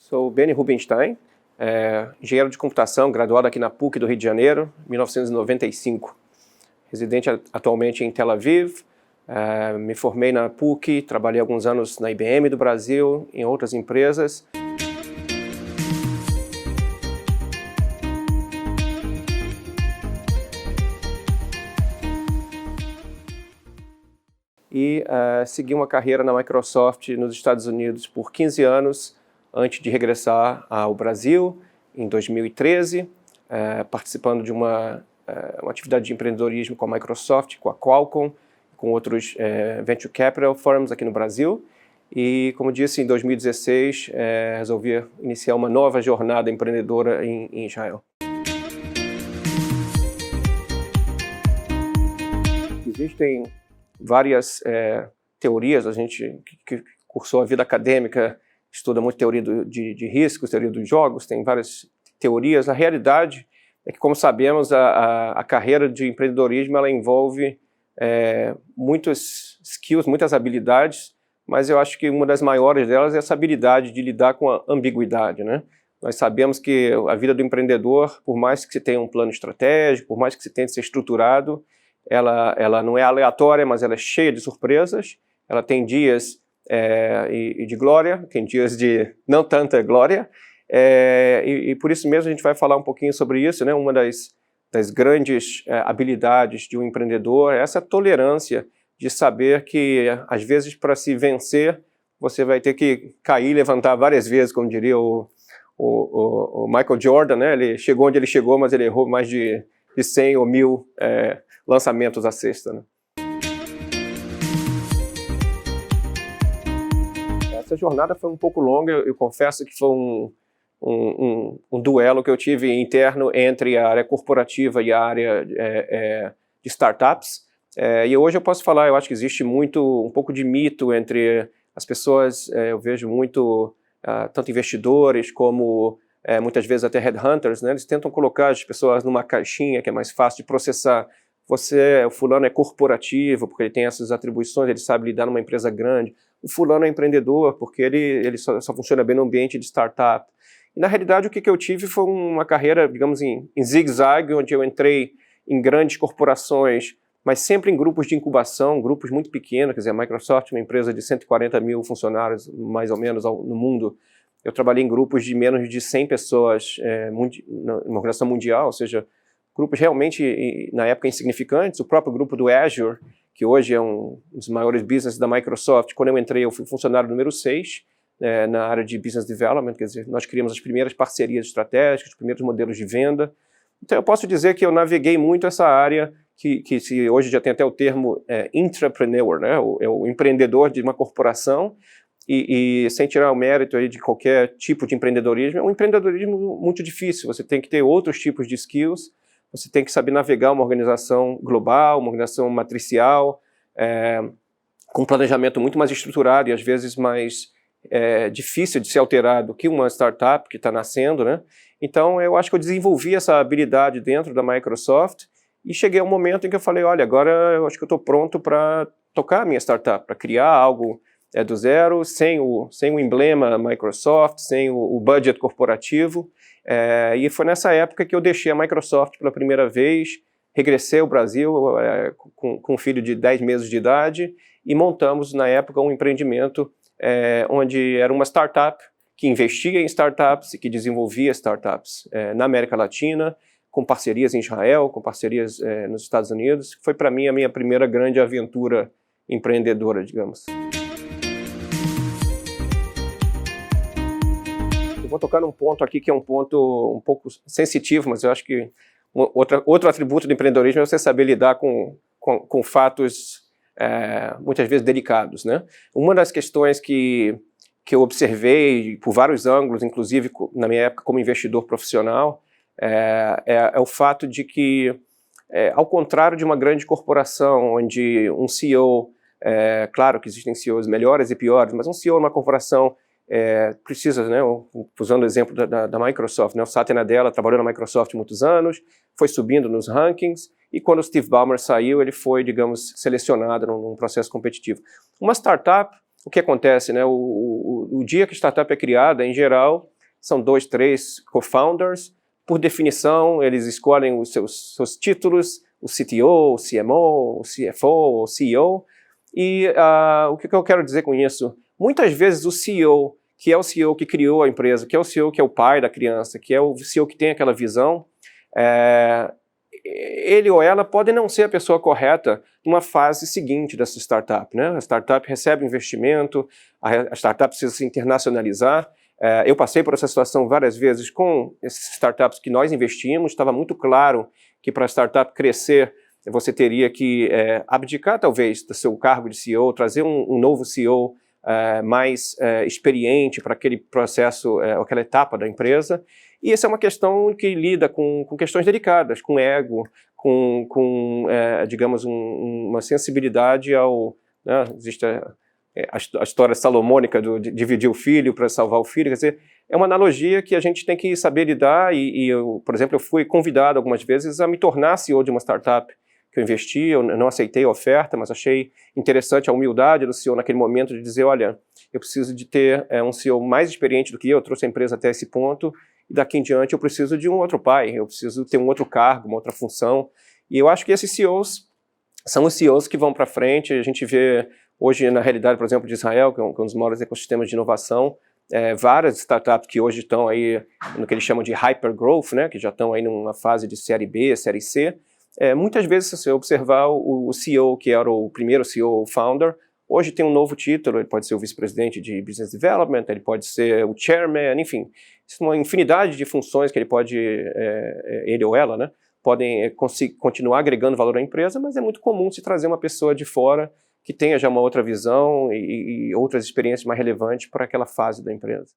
Sou Benny Rubenstein, engenheiro de computação, graduado aqui na PUC do Rio de Janeiro, 1995. Residente atualmente em Tel Aviv, me formei na PUC, trabalhei alguns anos na IBM do Brasil, em outras empresas. E segui uma carreira na Microsoft nos Estados Unidos por 15 anos, antes de regressar ao Brasil, em 2013, participando de uma atividade de empreendedorismo com a Microsoft, com a Qualcomm, com outros Venture Capital Firms aqui no Brasil. E, como disse, em 2016, resolvi iniciar uma nova jornada empreendedora em Israel. Existem várias teorias, a gente que cursou a vida acadêmica estuda muito teoria de riscos, teoria dos jogos, tem várias teorias. A realidade é que, como sabemos, a carreira de empreendedorismo ela envolve muitos skills, muitas habilidades, mas eu acho que uma das maiores delas é essa habilidade de lidar com a ambiguidade, né? Nós sabemos que a vida do empreendedor, por mais que você tenha um plano estratégico, por mais que você tente ser estruturado, ela não é aleatória, mas ela é cheia de surpresas. Ela tem dias de glória, tem dias de não tanta glória, e por isso mesmo a gente vai falar um pouquinho sobre isso, né? Uma das grandes habilidades de um empreendedor é essa tolerância de saber que, às vezes, para se vencer, você vai ter que cair e levantar várias vezes, como diria o Michael Jordan, né? Ele chegou onde ele chegou, mas ele errou mais de 100 ou 1000 lançamentos à cesta, né? Essa jornada foi um pouco longa, eu confesso que foi um duelo que eu tive interno entre a área corporativa e a área de startups. E hoje eu posso falar, eu acho que existe um pouco de mito entre as pessoas, eu vejo muito, tanto investidores como muitas vezes até headhunters, né? Eles tentam colocar as pessoas numa caixinha que é mais fácil de processar. O fulano é corporativo, porque ele tem essas atribuições, ele sabe lidar numa empresa grande. O fulano é empreendedor, porque ele só funciona bem no ambiente de startup. E, na realidade, o que eu tive foi uma carreira, digamos, em zigue-zague, onde eu entrei em grandes corporações, mas sempre em grupos de incubação, grupos muito pequenos. Quer dizer, a Microsoft, uma empresa de 140 mil funcionários, mais ou menos, no mundo. Eu trabalhei em grupos de menos de 100 pessoas, numa organização mundial, ou seja, grupos realmente, na época, insignificantes. O próprio grupo do Azure, que hoje é um dos maiores business da Microsoft, quando eu entrei, eu fui funcionário número 6, na área de Business Development, quer dizer, nós criamos as primeiras parcerias estratégicas, os primeiros modelos de venda. Então, eu posso dizer que eu naveguei muito essa área, que hoje já tem até o termo intrapreneur, né? O empreendedor de uma corporação, e sem tirar o mérito aí de qualquer tipo de empreendedorismo, é um empreendedorismo muito difícil. Você tem que ter outros tipos de skills, você tem que saber navegar uma organização global, uma organização matricial, com um planejamento muito mais estruturado e às vezes mais difícil de ser alterado que uma startup que está nascendo, né? Então eu acho que eu desenvolvi essa habilidade dentro da Microsoft e cheguei a um momento em que eu falei, olha, agora eu acho que eu estou pronto para tocar a minha startup, para criar algo do zero, sem o emblema Microsoft, sem o budget corporativo. E foi nessa época que eu deixei a Microsoft pela primeira vez, regressei ao Brasil com um filho de 10 meses de idade e montamos, na época, um empreendimento onde era uma startup que investia em startups e que desenvolvia startups na América Latina, com parcerias em Israel, com parcerias nos Estados Unidos. Foi, para mim, a minha primeira grande aventura empreendedora, digamos. Eu vou tocar num ponto aqui que é um ponto um pouco sensitivo, mas eu acho que outro atributo do empreendedorismo é você saber lidar com fatos muitas vezes delicados, né? Uma das questões que eu observei por vários ângulos, inclusive na minha época como investidor profissional, é o fato de que, ao contrário de uma grande corporação, onde um CEO, claro que existem CEOs melhores e piores, mas um CEO numa corporação precisa, né, usando o exemplo da Microsoft, né, o Satya Nadella trabalhou na Microsoft muitos anos, foi subindo nos rankings, e quando o Steve Ballmer saiu, ele foi, digamos, selecionado num processo competitivo. Uma startup, o que acontece, né, o dia que a startup é criada, em geral, são 2, 3 co-founders. Por definição, eles escolhem os seus títulos, o CTO, o CMO, o CFO, o CEO. E o que eu quero dizer com isso? Muitas vezes o CEO, que é o CEO que criou a empresa, que é o CEO que é o pai da criança, que é o CEO que tem aquela visão, ele ou ela pode não ser a pessoa correta numa fase seguinte dessa startup, né? A startup recebe investimento, a startup precisa se internacionalizar. Eu passei por essa situação várias vezes com esses startups que nós investimos. Estava muito claro que para a startup crescer, você teria que abdicar talvez do seu cargo de CEO, trazer um novo CEO mais experiente para aquele processo, aquela etapa da empresa. E essa é uma questão que lida com questões delicadas, com ego, digamos, uma sensibilidade ao... Né, existe a história salomônica de dividir o filho para salvar o filho. Quer dizer, é uma analogia que a gente tem que saber lidar. E eu, por exemplo, eu fui convidado algumas vezes a me tornar CEO de uma startup que eu investi. Eu não aceitei a oferta, mas achei interessante a humildade do CEO naquele momento de dizer, olha, eu preciso de ter um CEO mais experiente do que eu trouxe a empresa até esse ponto, e daqui em diante eu preciso de um outro pai, eu preciso ter um outro cargo, uma outra função. E eu acho que esses CEOs são os CEOs que vão para frente. A gente vê hoje, na realidade, por exemplo, de Israel, que é um dos maiores ecossistemas de inovação, várias startups que hoje estão aí no que eles chamam de hypergrowth, né, que já estão aí numa fase de série B, série C. Muitas vezes, se você observar o CEO, que era o primeiro CEO, o founder, hoje tem um novo título. Ele pode ser o vice-presidente de Business Development, ele pode ser o chairman, enfim, uma infinidade de funções que ele pode, ele ou ela, né, podem continuar agregando valor à empresa, mas é muito comum se trazer uma pessoa de fora que tenha já uma outra visão e outras experiências mais relevantes para aquela fase da empresa.